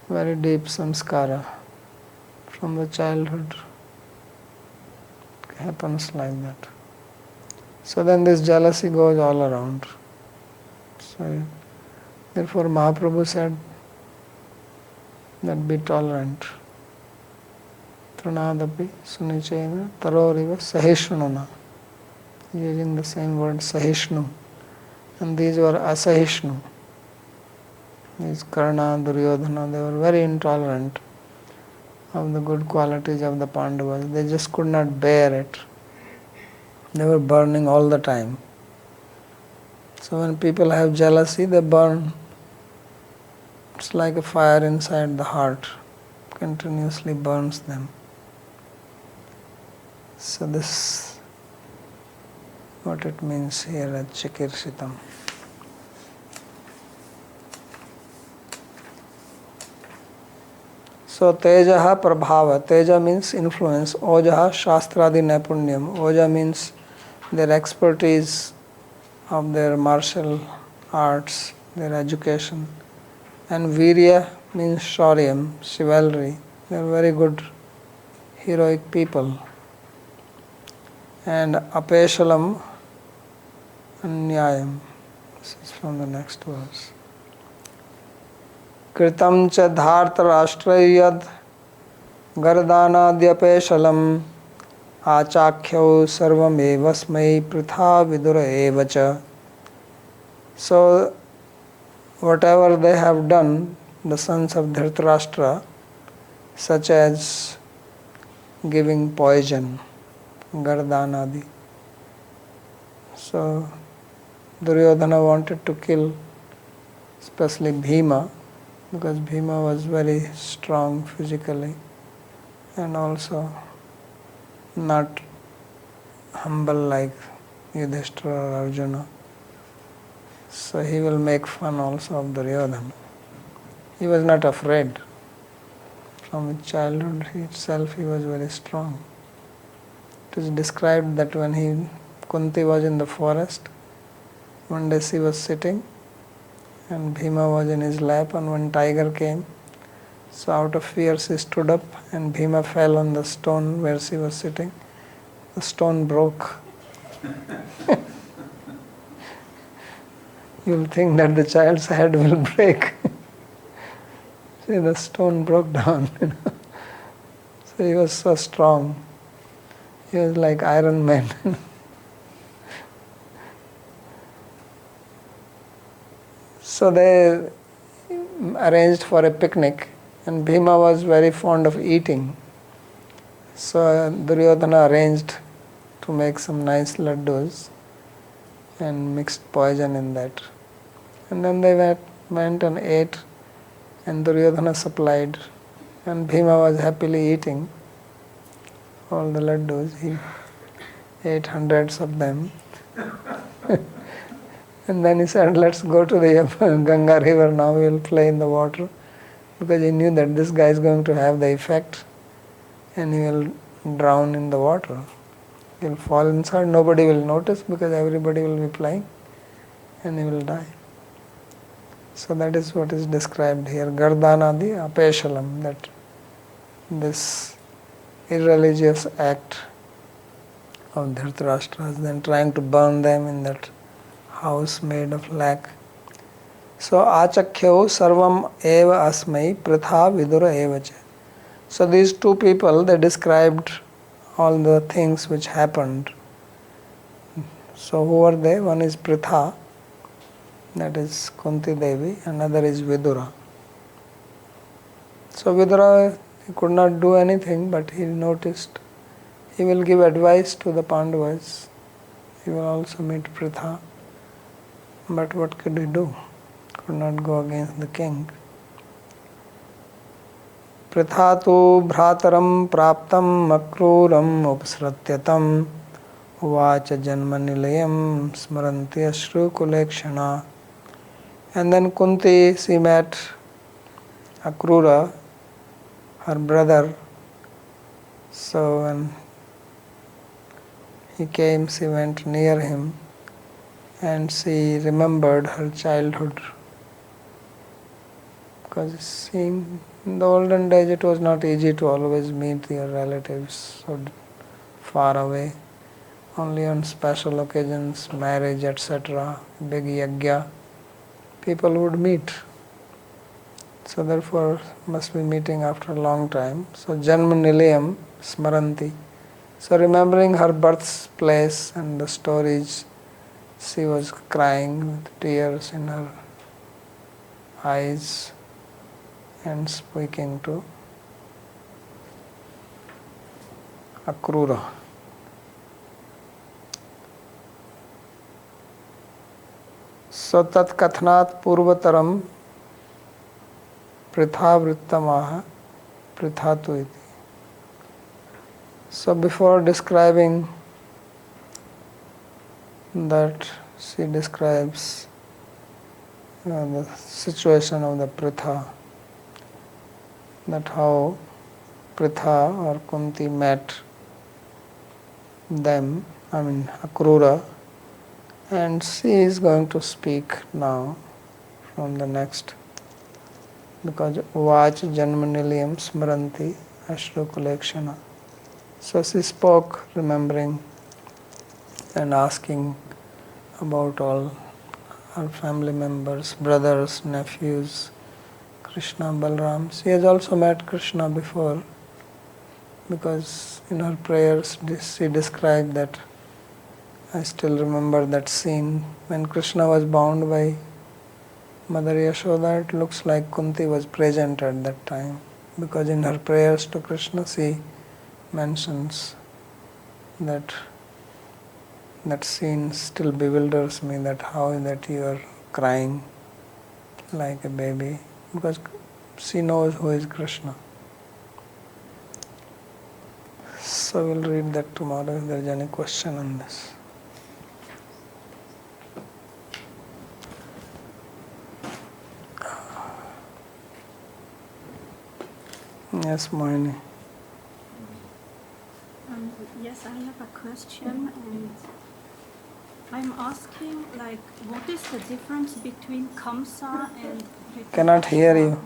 very deep samskara from the childhood happens like that. So then this jealousy goes all around. So therefore Mahaprabhu said that be tolerant. Trinadapi sunichena taroriva sahishununa. Using the same word sahishnu. And these were asahishnu. These Karna, Duryodhana, they were very intolerant of the good qualities of the Pandavas. They just could not bear it. They were burning all the time. So when people have jealousy, they burn. It's like a fire inside the heart, continuously burns them. So this what it means here at Chikirshitam. So Tejaha Prabhava. Teja means influence. Ojaha Shastradi Nepunyam. Oja means their expertise of their martial arts, their education. And Virya means Shauryam, chivalry. They are very good, heroic people. And Apeshalam Anyayam. This is from the next verse. Kritam cha dharta rashtrayad gardanadyapeshalam achakhyau sarvamevasmai pritha vidura evacha. So whatever they have done, the sons of Dhritarashtra, such as giving poison, Gardanadi. So Duryodhana wanted to kill especially Bhima, because Bhima was very strong physically and also not humble like Yudhishthira or Arjuna. So he will make fun also of Duryodhana. He was not afraid. From his childhood itself he was very strong. it is described that when Kunti was in the forest, one day she was sitting and Bhima was in his lap, and one tiger came. So out of fear she stood up and Bhima fell on the stone where she was sitting. The stone broke. You'll think that the child's head will break. See, the stone broke down. So he was so strong. He was like Iron Man. So they arranged for a picnic, and Bhima was very fond of eating. So Duryodhana arranged to make some nice laddus and mixed poison in that. And then they went and ate, and Duryodhana supplied, and Bhima was happily eating all the laddus. He ate hundreds of them. And then he said, let's go to the Ganga river now, we will play in the water. Because he knew that this guy is going to have the effect and he will drown in the water. He will fall inside, nobody will notice because everybody will be playing and he will die. So that is what is described here. Gardanadi apeshalam, that this irreligious act of Dhritarashtra's, then trying to burn them in that house made of lac. So achakhyau sarvam eva asmai pritha vidura evacha. So these two people, they described all the things which happened. So who are they? One is Pritha, that is Kunti Devi, another is Vidura. So Vidura, he could not do anything, but he noticed he will give advice to the Pandavas. He will also meet Pritha. But what could he do? Could not go against the king. Pritha tu bhrataram praptam makruram upsratyatam uvacha janmanilayam smaranti ashru kulekshana. And then Kunti, she met Akrura, her brother. So when he came, she went near him and she remembered her childhood. Because seeing in the olden days it was not easy to always meet your relatives so far away. Only on special occasions, marriage, etc., big yajna, people would meet. So therefore must be meeting after a long time. So Janma Nilayam Smaranti. So remembering her birthplace and the stories, she was crying with tears in her eyes and speaking to Akrura. So tat kathnat purvataram pritha vrittamaha prithatu iti. So before describing that, she describes the situation of the Pritha, that how Pritha or Kunti met them, Akrura, and she is going to speak now from the next, because Vach Janmanilayam Smaranti Ashru Kulekshana. So she spoke, remembering and asking about all her family members, brothers, nephews, Krishna, Balram. She has also met Krishna before, because in her prayers she described that, I still remember that scene when Krishna was bound by Mother Yashoda. It looks like Kunti was present at that time, because in her prayers to Krishna she mentions that scene still bewilders me, that how is that you are crying like a baby, because she knows who is Krishna. So we'll read that tomorrow if there is any question on this. Yes, Mohini. Yes, I have a question, and I'm asking, like, what is the difference between Kamsa and Cannot hear you.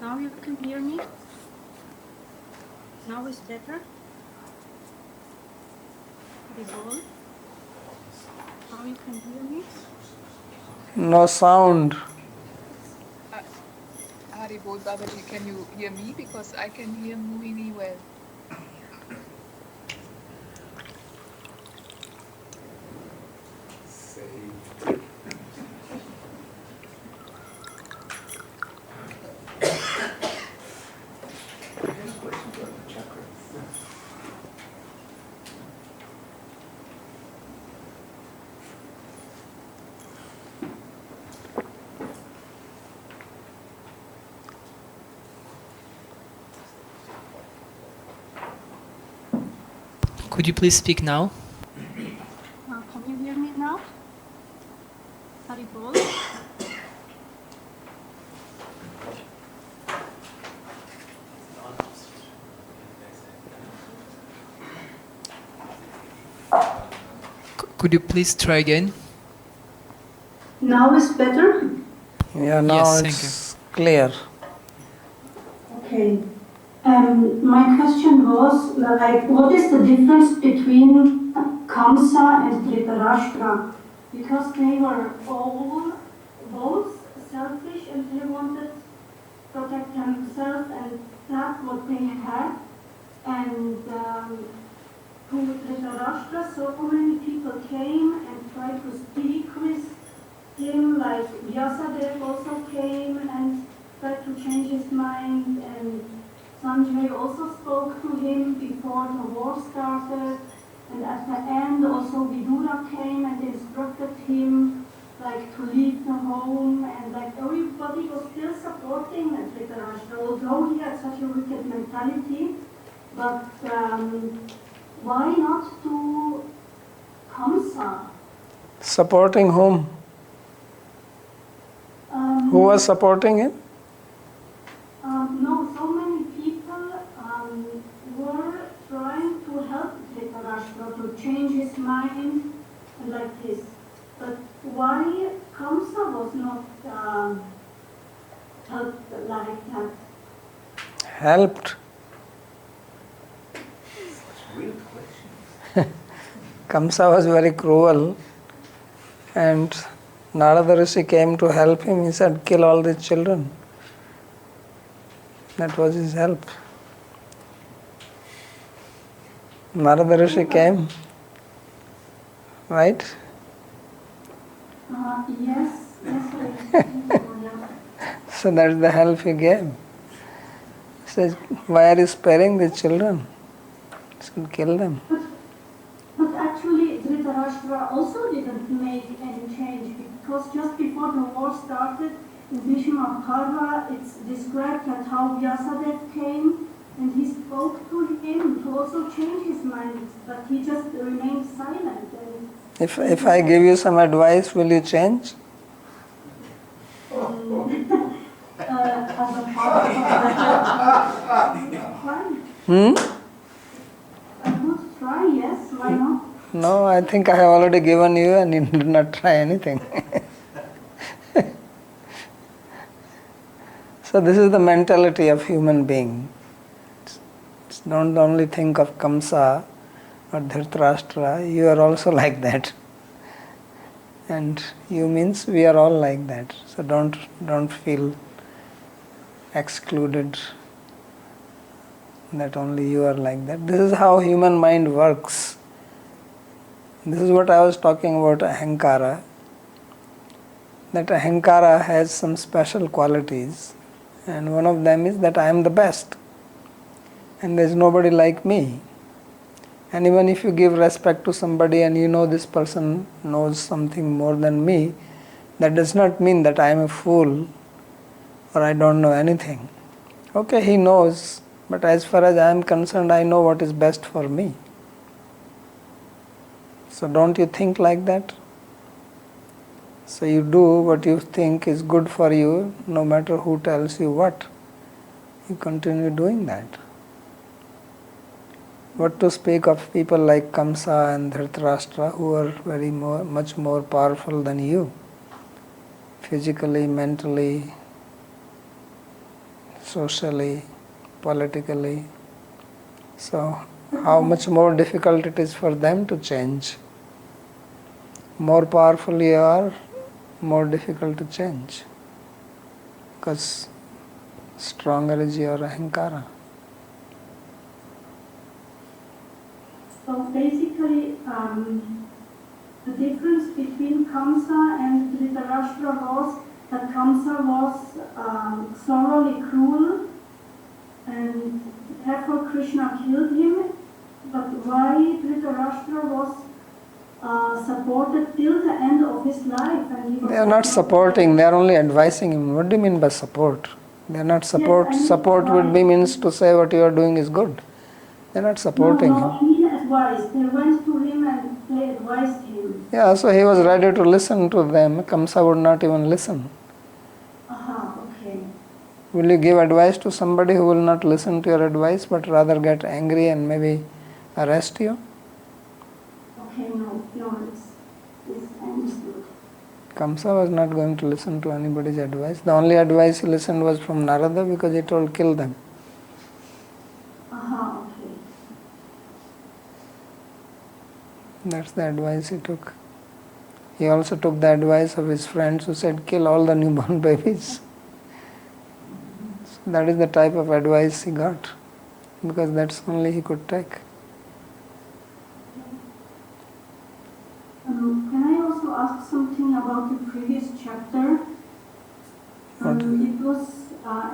Now you can hear me? Now is better? Before? Now you can hear me? No sound. Haribol Babaji, can you hear me? Because I can hear Mohini well. Could you please speak now? Can you hear me now? Haribol? Could you please try again? Now is better? Yeah, now Yes, thank it's clear. Okay. My question was, like, what is the difference between Kamsa and Dhritarashtra? Because they were all both selfish and they wanted to protect themselves and that what they had. And to Dhritarashtra, so many people came and tried to speak with him, like Vyasadeva also came and tried to change his mind, and Sanjay also spoke to him before the war started, and at the end also Vidura came and instructed him like to leave the home, and like everybody was still supporting Dhritarashtra, although he had such a wicked mentality. But why not to Kamsa? Supporting whom? Who was supporting him? No, so many people were trying to help Dhritarashtra to change his mind and like this. But why Kamsa was not helped like that? Helped. Real question. Kamsa was very cruel, and Narada Rishi came to help him. He said, kill all the children. That was his help. Narada Rishi came, right? Yes. So that's the help he gave. He says, why are you sparing the children? He said, kill them. But actually, Dhritarashtra also didn't make any change, because just before the war started, in Bhishma-Bhāgavata, it's described that how Vyasadeva came and he spoke to him to also change his mind, but he just remained silent. And If I give you some advice, will you change? as a part of Hmm? I would try, yes, why not? No, I think I have already given you and you did not try anything. So this is the mentality of human being. Don't only think of Kamsa or Dhritarashtra, you are also like that. And you means we are all like that. So don't feel excluded that only you are like that. This is how human mind works. This is what I was talking about, ahankara. That ahankara has some special qualities, and one of them is that I am the best and there is nobody like me. And even if you give respect to somebody and you know this person knows something more than me, that does not mean that I am a fool or I don't know anything. Okay, he knows, but as far as I am concerned, I know what is best for me. So don't you think like that? So you do what you think is good for you, no matter who tells you what. You continue doing that. What to speak of people like Kamsa and Dhritarashtra, who are much more powerful than you, physically, mentally, socially, politically. So, how much more difficult it is for them to change. More powerful you are, more difficult to change. Because stronger is your ahankara. So basically, the difference between Kamsa and Dhritarashtra was that Kamsa was thoroughly cruel, and therefore Krishna killed him. But why Dhritarashtra was supported till the end of his life? And he was They are not supporting, they are only advising him. What do you mean by support? They are not support. Yes, support would be means to say what you are doing is good. They are not supporting no, him. I mean advice. They went to him and they advised him. Yeah, so he was ready to listen to them. Kamsa would not even listen. Okay. Will you give advice to somebody who will not listen to your advice but rather get angry and maybe arrest you? Okay, no, it's understood. Kamsa was not going to listen to anybody's advice. The only advice he listened was from Narada because he told kill them. Okay. That's the advice he took. He also took the advice of his friends who said kill all the newborn babies. So that is the type of advice he got because that's only he could take. Can I also ask something about the previous chapter? It was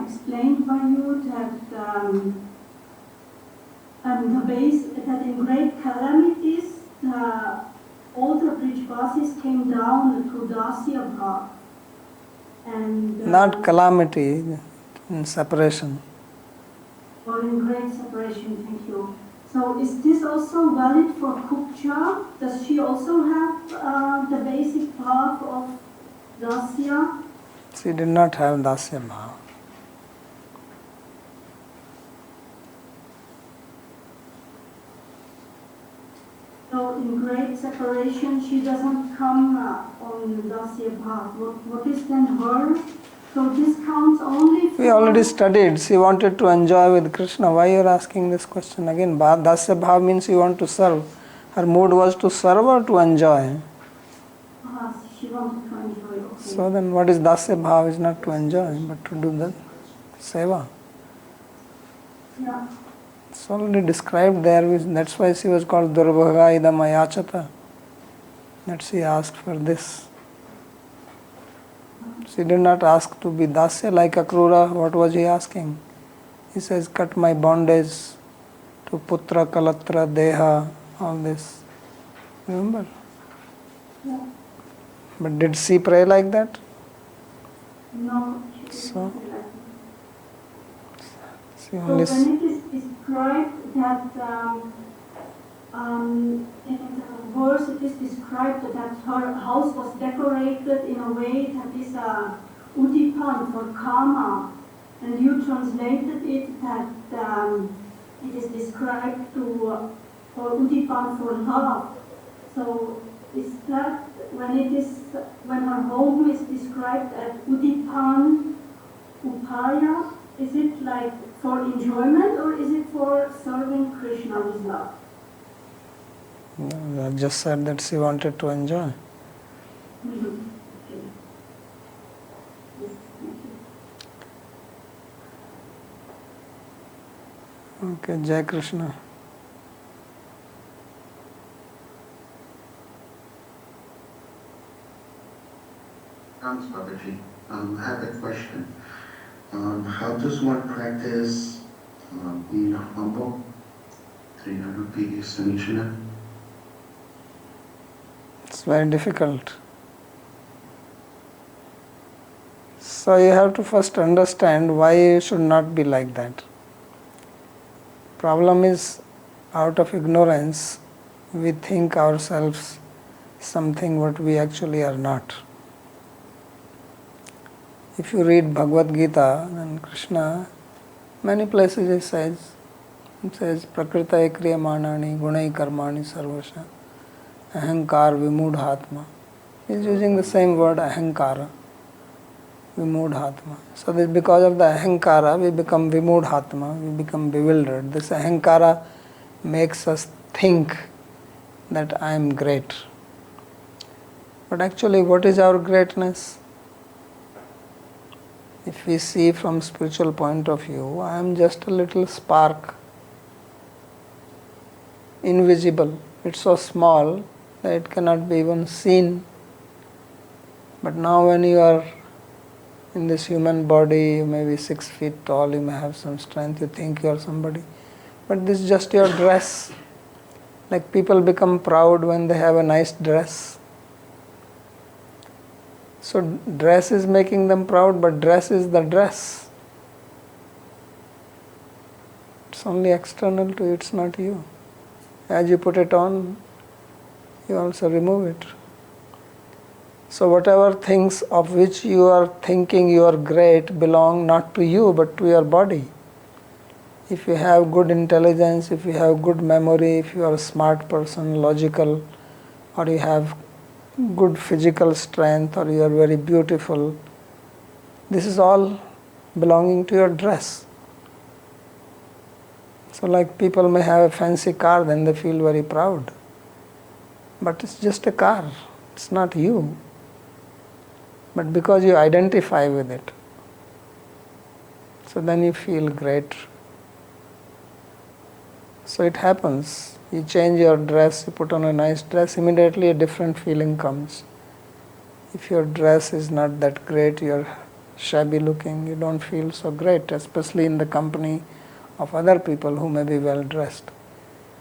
explained by you that in great calamities, all the Brijvasis came down to Dasya Bhav. And Not calamity, in separation. or in great separation, thank you. So is this also valid for Kupcha? Does she also have the basic path of Dasya? She did not have Dasya Bhava. So in great separation, she doesn't come on Dasya Bhav. What is then her? So this counts only for... We already studied. She wanted to enjoy with Krishna. Why you are asking this question again? Dasya Bhava means you want to serve. Her mood was to serve or to enjoy. She wanted to enjoy, okay. So then what is Dasya Bhava? Is not to enjoy, but to do the seva. Yeah. It's already described there. That's why she was called Durbhaga Idam Ayachata. That she asked for this. She did not ask to be Dasya like Akrura. What was he asking? He says, cut my bondage to Putra, Kalatra, Deha, all this. Remember? Yeah. But did she pray like that? No. So, she So only... when it is described that in the verse it is described that her house was decorated in a way that is udipan for karma, and you translated it that it is described for udipan for love. So is that when her home is described as udipan upaya, is it like for enjoyment or is it for serving Krishna with love? No, I just said that she wanted to enjoy. Okay. Yes, thank you. Okay, Jai Krishna. Thanks, Babaji. I have a question. How does one practice being humble, Trinarupi Samishana? It's very difficult. So you have to first understand why you should not be like that. Problem is, out of ignorance, we think ourselves something what we actually are not. If you read Bhagavad Gita, then Krishna, many places he says, It says, Prakritaye kriyamanani gunai karmani sarvasha ahankar vimudhatma. He is using the same word ahankara, vimudhatma. So that because of the ahankara we become vimudhatma, we become bewildered. This ahankara makes us think that I am great. But actually, what is our greatness? If we see from spiritual point of view, I am just a little spark, invisible. It's so small that it cannot be even seen. But now when you are in this human body, you may be 6 feet tall, you may have some strength, you think you are somebody. But this is just your dress. Like people become proud when they have a nice dress. So dress is making them proud, but dress is the dress. It's only external to you, it's not you. As you put it on, you also remove it. So whatever things of which you are thinking you are great belong not to you but to your body. If you have good intelligence, if you have good memory, if you are a smart person, logical, or you have good physical strength, or you are very beautiful, this is all belonging to your dress. So like people may have a fancy car, then they feel very proud. But it's just a car, it's not you. But because you identify with it, so then you feel great. So it happens. You change your dress, you put on a nice dress, immediately a different feeling comes. If your dress is not that great, you're shabby looking, you don't feel so great, especially in the company of other people who may be well dressed.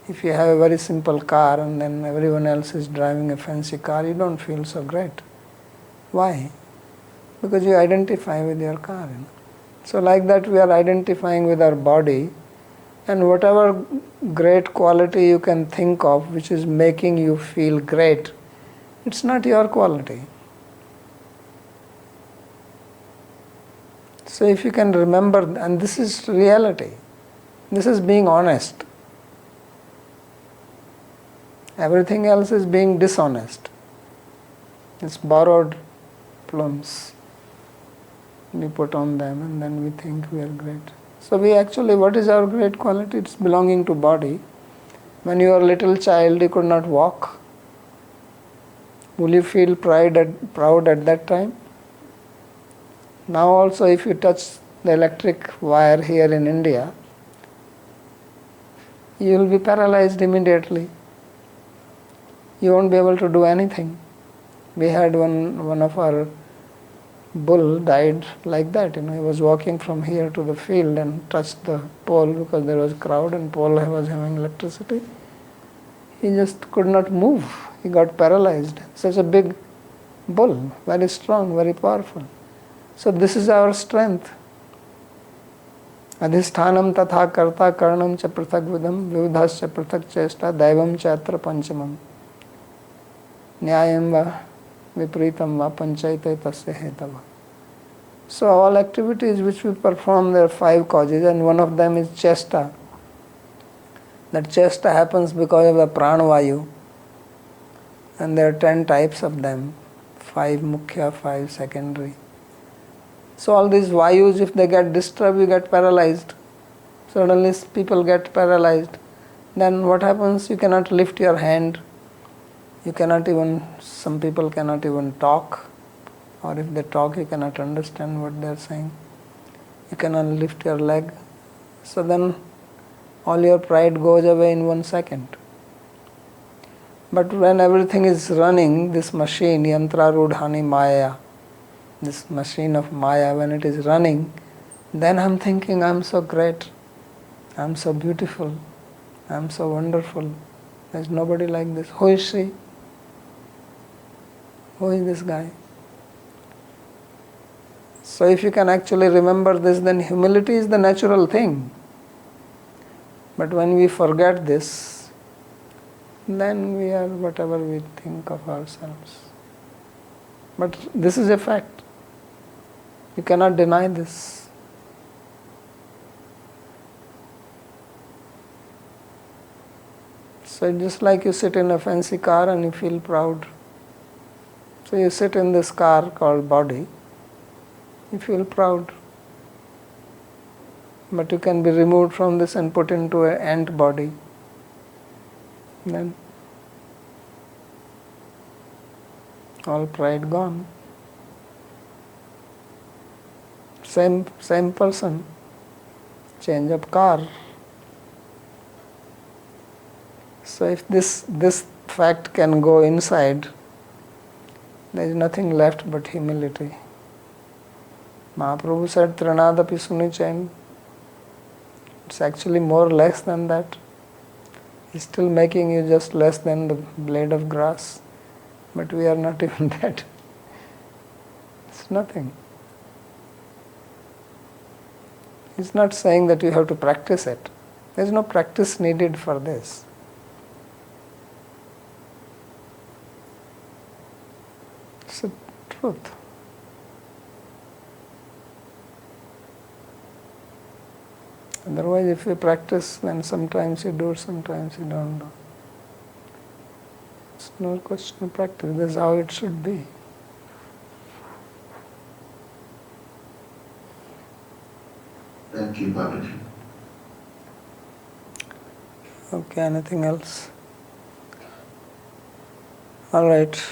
If you have a very simple car and then everyone else is driving a fancy car, you don't feel so great. Why? Because you identify with your car. So like that we are identifying with our body, and whatever great quality you can think of which is making you feel great, it's not your quality. So if you can remember, and this is reality, this is being honest. Everything else is being dishonest. It's borrowed plums. We put on them and then we think we are great. So we actually, what is our great quality? It's belonging to body. When you are a little child, you could not walk. Will you feel proud at that time? Now also if you touch the electric wire here in India, you will be paralyzed immediately. You won't be able to do anything. We had one of our bull died like that. He was walking from here to the field and touched the pole because there was a crowd and pole was having electricity. He just could not move. He got paralyzed. Such a big bull, very strong, very powerful. So this is our strength. Adhisthanam tatha karta karnam cha prathak vidam vivdhascha prathak chesta daivam cha atra panchamam nyayam va vipritam va panchayate tasya hetava. So all activities which we perform, there are 5 causes, and one of them is chesta. That chesta happens because of the pranavayu, and there are 10 types of them, 5 mukhya, 5 secondary. So all these vayus, if they get disturbed, you get paralyzed. Suddenly people get paralyzed. Then what happens? You cannot lift your hand. You cannot even, some people cannot even talk. Or if they talk, you cannot understand what they are saying. You cannot lift your leg. So then all your pride goes away in 1 second. But when everything is running, this machine, yantra rudhani maya, this machine of maya, when it is running, then I'm thinking I'm so great, I'm so beautiful, I'm so wonderful. There's nobody like this. Who is Shri? Who is this guy? So if you can actually remember this, then humility is the natural thing. But when we forget this, then we are whatever we think of ourselves. But this is a fact. You cannot deny this. So it's just like you sit in a fancy car and you feel proud. So you sit in this car called body, you feel proud. But you can be removed from this and put into an ant body. Then all pride gone. Same person, change of car. So if this fact can go inside, there is nothing left but humility. Mahaprabhu said, Trinadapi Sunichain. It's actually more or less than that. It's still making you just less than the blade of grass. But we are not even that. It's nothing. It's not saying that you have to practice it. There is no practice needed for this. It's the truth. Otherwise, if you practice, then sometimes you do, sometimes you don't do. It's no question of practice. This is how it should be. Thank you, Babaji. Okay, anything else? All right.